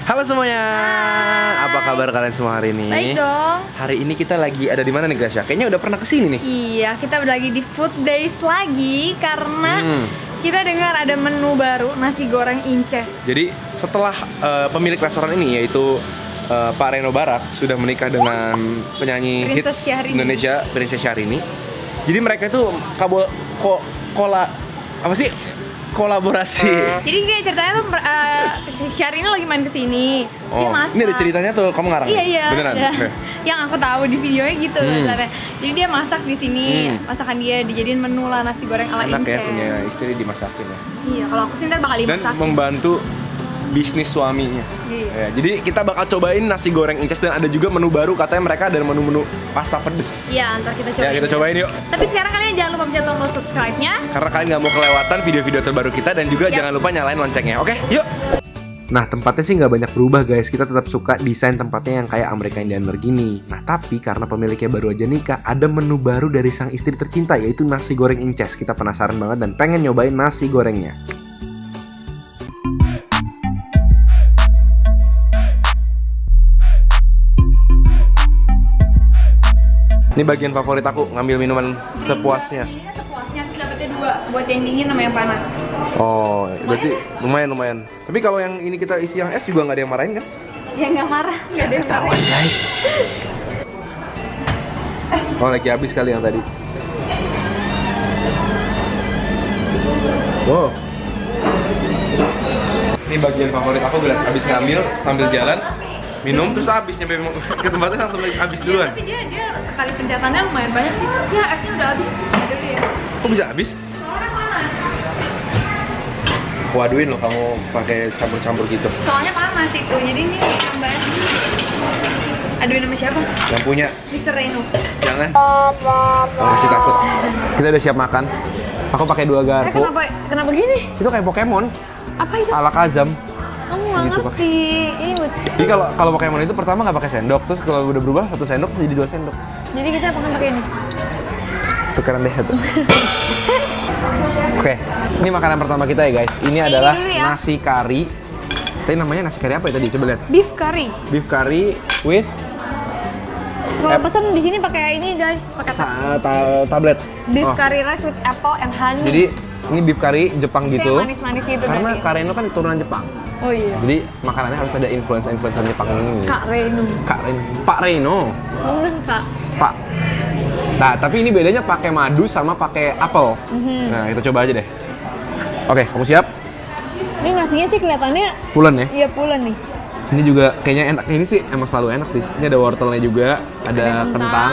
Halo semuanya, apa kabar kalian semua hari ini? Baik dong. Hari ini kita lagi ada di mana nih Gracia? Kayaknya udah pernah kesini nih. Iya, kita udah lagi di Food Days lagi karena kita dengar ada menu baru, nasi goreng inces. Jadi setelah pemilik restoran ini yaitu Pak Reno Barak sudah menikah dengan penyanyi Princess hits Syahrini. Indonesia Princess Syahrini. Jadi mereka itu kolaborasi. Jadi kayak ceritanya tuh Syahrini lagi main kesini, dia Oh, masak. ini ada ceritanya tuh, kamu ngarang? Iya, Beneran? ada. Oke. Yang aku tahu di videonya gitu sebenarnya. Jadi dia masak di sini, masakan dia dijadiin menu lah nasi goreng ala Enak ya inces. punya istri dimasakin ya. Iya, kalau aku sih ntar bakal Dan dimasakin. membantu bisnis suaminya. Iya. Ya, jadi kita bakal cobain nasi goreng inces dan ada juga menu baru, katanya mereka ada menu-menu pasta pedes. Iya, ntar kita cobain. Ya kita cobain yuk. Tapi sekarang kalian jangan lupa pencet tombol subscribe-nya. Karena kalian nggak mau kelewatan video-video terbaru kita dan juga Yap. jangan lupa nyalain loncengnya. Oke, yuk. Nah, tempatnya sih nggak banyak berubah guys. Kita tetap suka desain tempatnya yang kayak Amerika Indian begini. Nah, tapi karena pemiliknya baru aja nikah, ada menu baru dari sang istri tercinta yaitu nasi goreng inces. Kita penasaran banget dan pengen nyobain nasi gorengnya. Ini bagian favorit aku, ngambil minuman sepuasnya. Ini sepuasnya, terus dapetnya dua. Buat yang dingin sama yang panas. Oh, berarti lumayan. Tapi kalau yang ini kita isi yang es juga nggak ada yang marahin kan? Ya nggak marah, nggak ada yang marah. Guys. Oh, lagi habis kali yang tadi. Wow. Ini bagian favorit aku, habis ngambil sambil jalan minum terus habis nyampe ke tempatnya langsung habis Iya, duluan. tapi dia sekali pencetannya lumayan banyak sih. Ya, esnya udah habis. Gitu ya. Kok bisa habis? Soalnya panas. Aku aduin loh kamu pakai campur-campur gitu. Soalnya panas itu, jadi ini tambahan. Aduin sama siapa? Yang punya Mr. Reno. jangan. Masih takut. Kita udah siap makan. Aku pakai 2 garpu. Kenapa gini? Itu kayak Pokemon Apa itu? ala Kazam. Kamu nggak Gitu, ngerti. Ini Jadi kalau Pokemon itu pertama nggak pakai sendok, terus kalau udah berubah 1 sendok terus jadi 2 sendok. jadi kita akan pakai ini. Tukeran deh satu. Oke, ini makanan pertama kita ya guys. Ini Ini adalah dulu ya. nasi kari. Tadi namanya nasi kari apa ya tadi? Coba lihat. Beef curry. Beef curry with Kalau pesan di sini pakai ini guys, pakai tablet. beef Oh, curry rice with apple and honey. jadi ini beef curry Jepang Itu gitu. yang manis-manis itu Karena berarti. Kak Reno kan turunan Jepang. Oh iya. Jadi makanannya harus ada influencer Jepang ini. Kak Reno. Kak Reno. Pak Reno. Kamu Kak. Pak. Nah, tapi ini bedanya pakai madu sama pakai apel. Nah, kita coba aja deh. Oke, kamu siap? Ini nasinya sih kelihatannya Pulen ya. iya pulen nih. Ini juga kayaknya enak. Ini sih emang selalu enak sih. Ini ada wortelnya juga, ada kentang. kentang,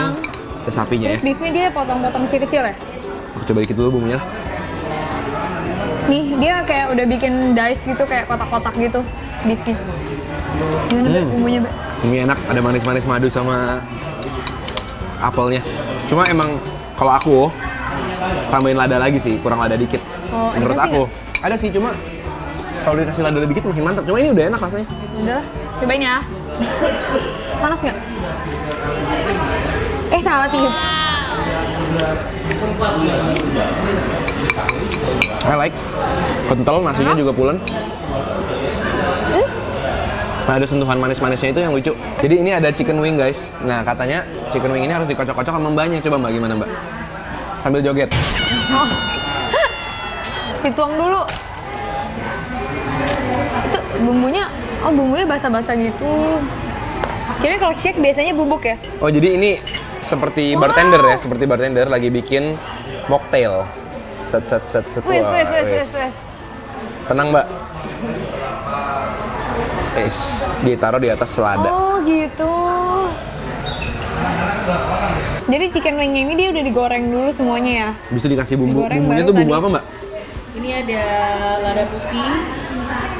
ada sapinya ya. Terus beefnya dia potong-potong kecil-kecil ya. Aku coba dikit dulu bumbunya. Nih dia kayak udah bikin dice gitu kayak kotak-kotak gitu beefnya. Gimana Be? Bumbunya Be? Ini enak, ada manis-manis madu sama apelnya. Cuma emang kalau aku tambahin lada lagi sih, kurang lada dikit. Oh, Menurut ada sih aku. Ada sih, cuma kalau dikasih lada dikit makin mantap. Cuma ini udah enak rasanya. Udah, cobain ya. Panas nggak? Salah sih. I like. Kental, nasinya juga pulen. Nah, ada sentuhan manis-manisnya itu yang lucu. Jadi ini ada chicken wing guys. Nah katanya chicken wing ini harus dikocok-kocok sama mbaknya. Coba mbak gimana mbak? Sambil joget. Oh. Dituang dulu. Itu bumbunya basah-basah gitu. Jadi kalau shake biasanya bubuk ya? Oh jadi ini seperti bartender ya, seperti bartender lagi bikin mocktail. Set. Wes. Wah, tenang mbak. Ditaruh di atas selada. Oh gitu. Jadi chicken wing ini dia udah digoreng dulu semuanya ya? Bisa dikasih bumbu. Digoreng Bumbunya baru tuh bumbu tadi. apa mbak? Ini ada lada putih,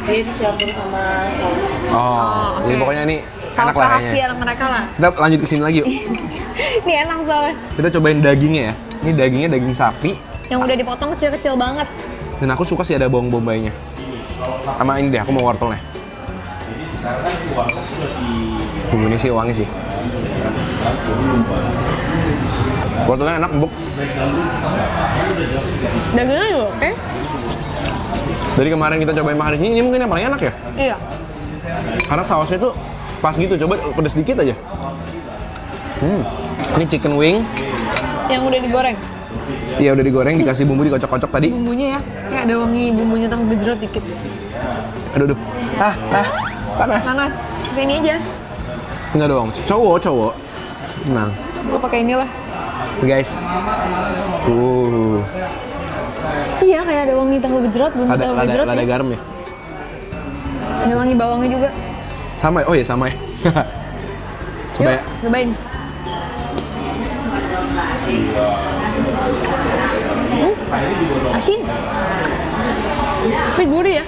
dia dicampur sama saus. Oh, jadi oke. pokoknya ini Saus enak lah rahasia kayaknya. mereka lah. Kita lanjut ke sini lagi yuk. Ini enak soalnya. Kita cobain dagingnya ya. Ini dagingnya daging sapi. Yang udah dipotong kecil-kecil banget. Dan aku suka sih ada bawang bombaynya. Sama ini deh, aku mau wortelnya. Bumbunya sih wangi sih. Wortelnya enak, empuk. Dagingnya juga oke. Dari kemarin kita cobain makan di sini, ini mungkin yang paling enak ya? Iya. Karena sausnya tuh pas gitu, coba pedes dikit aja. Ini chicken wing. Yang udah digoreng. Iya udah digoreng, dikasih bumbu, dikocok-kocok tadi. Bumbunya ya, kayak ada wangi bumbunya tahu gejrot dikit. Aduh. Panas. Panas. Sini aja. Enggak dong, cowok. Tenang. Gue pakai inilah. Guys. Iya, kayak ada wangi tahu gejrot, bumbu tahu gejrot. Lada Ya. garam ya? Ada wangi bawangnya juga. Sama ya? Oh iya sama ya. Coba ya. Cobain. Asin. Tapi gurih ya.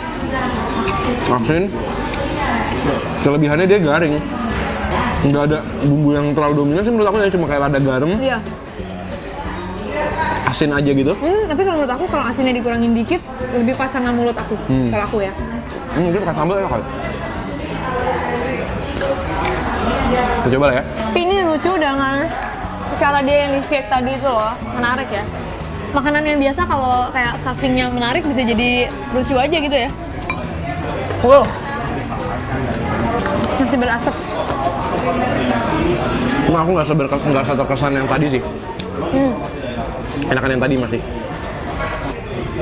Asin. Kelebihannya dia garing. Nggak ada bumbu yang terlalu dominan sih menurut aku ya, cuma kayak lada garam, Iya. asin aja gitu. Tapi kalau menurut aku kalau asinnya dikurangin dikit lebih pas sama mulut aku. Kalau aku ya. Dia pakai sambal enak kali. Kita coba lah ya. Tapi ini lucu dengan cara dia yang di shake tadi itu loh, menarik ya. Makanan yang biasa kalau kayak stuffingnya menarik bisa jadi lucu aja gitu ya. Wow. Masih berasap. Cuma aku nggak seterkesan yang tadi sih. Enakan yang tadi masih.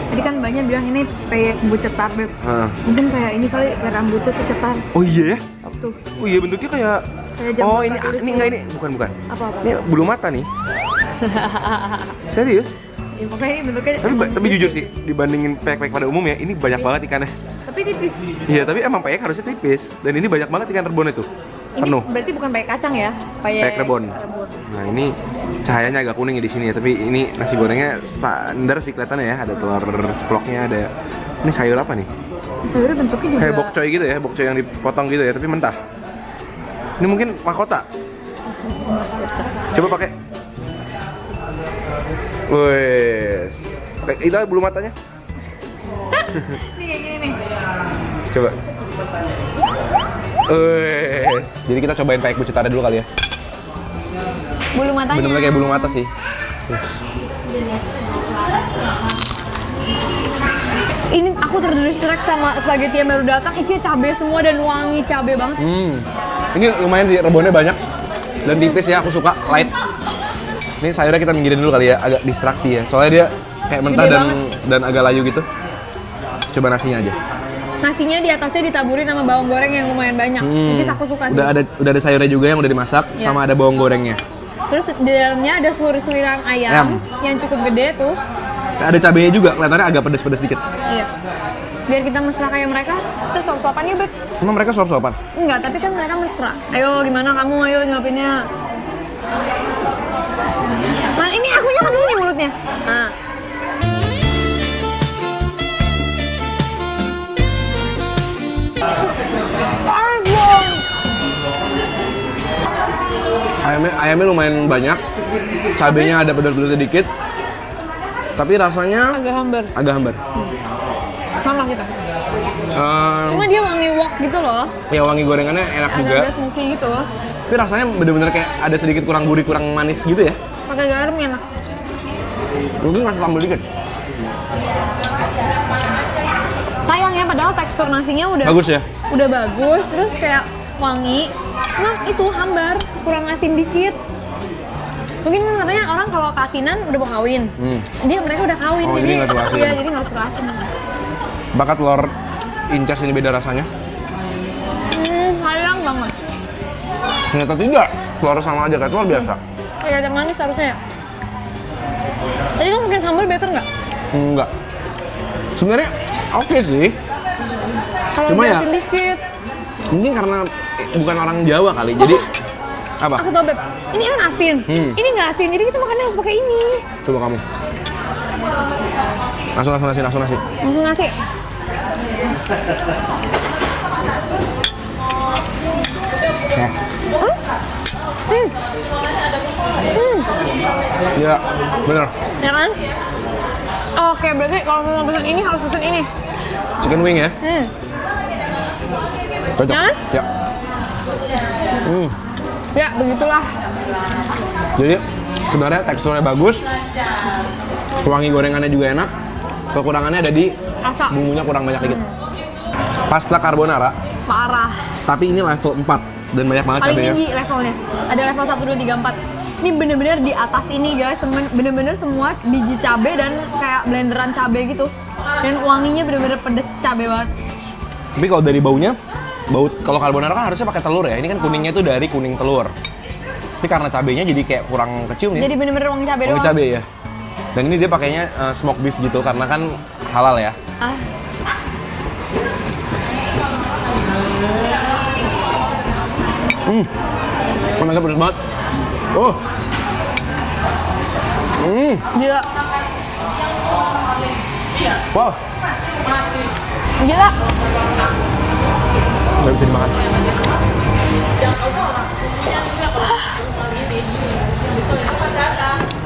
Tadi kan banyak bilang ini kayak bucetar, Beb. Mungkin kayak ini kali rambutnya kecetar. Oh iya ya? Tuh. Oh iya bentuknya kayak. Jam Oh buka ini tulis ini enggak ini bukan. Apa? Ini bulu mata nih. Serius? Ya, pokoknya ini bentuknya. Tapi jujur sih dibandingin peyek-peyek pada umumnya ini banyak banget ikannya. Tapi tipis. Iya tapi emang peyek harusnya tipis dan ini banyak banget ikan rebon itu. Ini Penuh. berarti bukan peyek kacang ya? Peyek rebon. Nah ini cahayanya agak kuning ya di sini ya, tapi ini nasi gorengnya standar sih kelihatannya ya. Ada telur ceploknya, ada ini sayur apa nih? Sayurnya bentuknya juga. Kayak bokcoy gitu ya, bokcoy yang dipotong gitu ya, tapi mentah. Ini mungkin mahkota. Coba pakai. Wes. Itu bulu matanya. Nih kayak gini nih. Coba. Wes. Jadi kita cobain peyek bucetara dulu kali ya. Bulu matanya. Bener-bener kayak bulu mata sih. Ini aku terdistract sama spaghetti yang baru datang, isinya cabai semua dan wangi cabai banget. Ini lumayan sih, rebonnya banyak dan tipis ya, aku suka light. Ini sayurnya kita minggirin dulu kali ya, agak distraksi ya. Soalnya dia kayak mentah Gede dan agak layu gitu. Coba nasinya aja. Nasinya di atasnya ditaburin sama bawang goreng yang lumayan banyak. Jadi aku suka sih. Udah ada sayurnya juga yang udah dimasak, Ya. sama ada bawang gorengnya. Terus di dalamnya ada suir-suiran ayam yang cukup gede tuh. Ada cabenya juga, kelihatannya agak pedes-pedes dikit. Iya. Biar kita mesra kayak mereka, terus sop-sopan ya, Beb. Emang mereka suap-suapan? Enggak, tapi kan mereka mesra. Ayo, gimana kamu? Ayo nyuapinnya. Nah, ini akunya kan ini mulutnya. Nah. Ayamnya lumayan banyak, cabenya ada pedes-pedesnya dikit, tapi rasanya Agak hambar. Sama kita. Cuma dia wangi wok gitu loh. Ya wangi gorengannya enak juga. Agak smoky gitu. Tapi rasanya bener-bener kayak ada sedikit kurang gurih, kurang manis gitu ya. Pakai garam enak. Mungkin kasih sambal dikit. Sayang ya, padahal tekstur nasinya udah Bagus ya? Udah bagus, terus kayak wangi. Nah itu hambar, kurang asin dikit. Mungkin kan katanya orang kalau keasinan udah mau kawin. Mereka udah kawin, Oh, jadi nggak suka asin. Iya, jadi nggak suka asin. Bakal telur incas ini beda rasanya? Sayang banget. Ternyata tidak. Telur sama aja kayak telur biasa. Kayak ada manis harusnya ya. Tadi kamu pakai sambal better nggak? Enggak. Sebenarnya oke sih. Kalau Cuma udah ya- asin dikit. Mungkin karena bukan orang Jawa kali. Jadi apa? Aku tau Beb, ini kan asin. Ini nggak asin, jadi kita makannya harus pakai ini. Coba kamu. Langsung nasi. Langsung nasi. Nah. Ya, bener. Ya kan? Oke, berarti kalau mau pesen ini harus pesen ini. Chicken wing ya? Cocok. Jangan? Ya. Ya, begitulah. Jadi sebenarnya teksturnya bagus, wangi gorengannya juga enak. Kekurangannya ada di Rasa. bumbunya kurang banyak dikit. Pasta carbonara Parah. Tapi ini level 4 dan banyak banget Paling cabenya. tinggi levelnya. Ada level 1, 2, 3, 4. Ini bener-bener di atas ini guys, bener-bener semua biji cabe dan kayak blenderan cabe gitu. Dan wanginya bener-bener pedes cabe banget. Tapi kalau dari baunya, kalau carbonara kan harusnya pakai telur ya. Ini kan kuningnya tuh dari kuning telur. Tapi karena cabenya jadi kayak kurang kecium ya. Jadi bener-bener wangi cabe Wangi doang. cabe ya. Dan ini dia pakainya smoked beef gitu karena kan halal ya. Ah. Panasnya pedes banget. Oh. Gila. Wow. Gila. Nggak bisa dimakan.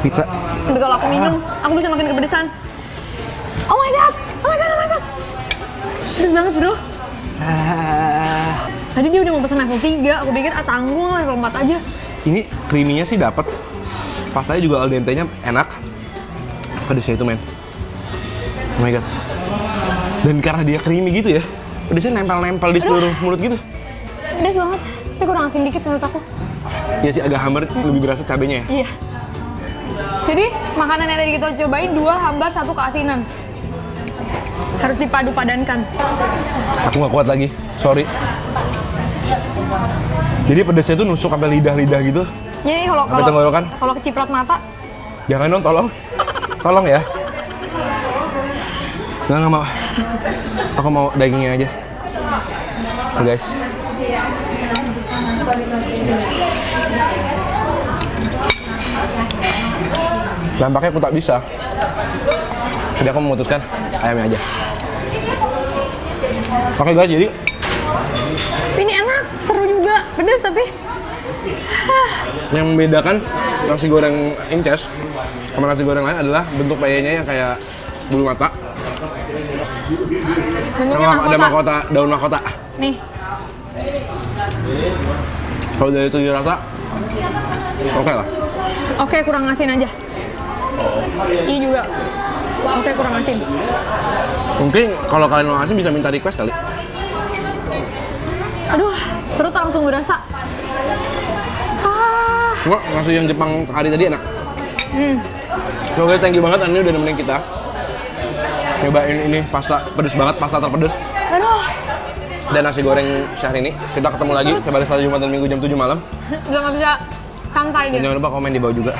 Pizza. Tapi kalau aku minum, aku bisa makin kepedesan. Oh my god. Oh my god, oh my god. Pedes banget, bro. Tadi dia udah mau pesen level 3, aku pikir tanggung level 4 aja. Ini creamy-nya sih dapat. Pastanya juga al dente-nya enak. Pedesnya itu, men. Oh my god. Dan karena dia creamy gitu ya, pedesnya nempel-nempel di seluruh mulut gitu. Pedes banget, tapi kurang asin dikit menurut aku. Ya sih agak hambar, lebih berasa cabenya ya. Iya. Jadi makanan yang tadi kita cobain 2 hambar, 1 keasinan. Harus dipadu-padankan. Aku nggak kuat lagi, sorry. Jadi pedesnya tuh nusuk sampai lidah-lidah gitu. Jadi kalau Sampai tenggorokan. kalau keciprot mata, Jangan dong, tolong. Tolong ya. Nggak mau. Aku mau dagingnya aja. Nih, guys. Nampaknya aku tak bisa. Jadi aku memutuskan ayamnya aja. Oke guys, jadi ini enak, seru juga, pedes tapi yang membedakan nasi goreng Inces sama nasi goreng lain adalah bentuk payanya yang kayak bulu mata. bentuknya Sama ada mahkota. mahkota, daun mahkota. Nih, Kalau dari segi rasa, oke lah. oke kurang asin aja. Ini juga, oke kurang asin. Mungkin kalau kalian mau asin bisa minta request kali. Aduh, perut langsung berasa. Ah, Cuma nasi yang Jepang hari tadi enak. hmm. So guys, thank you banget Ani udah nemenin kita. Nyobain ini pasta pedes banget, pasta terpedes. Aduh, Dan nasi goreng Syahrini. Kita ketemu lagi sebalik Selasa Jumat dan Minggu jam 7 malam. udah nggak bisa santai Dan dia. jangan lupa komen di bawah juga.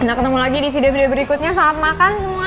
Nah, ketemu lagi di video-video berikutnya. Selamat makan semua.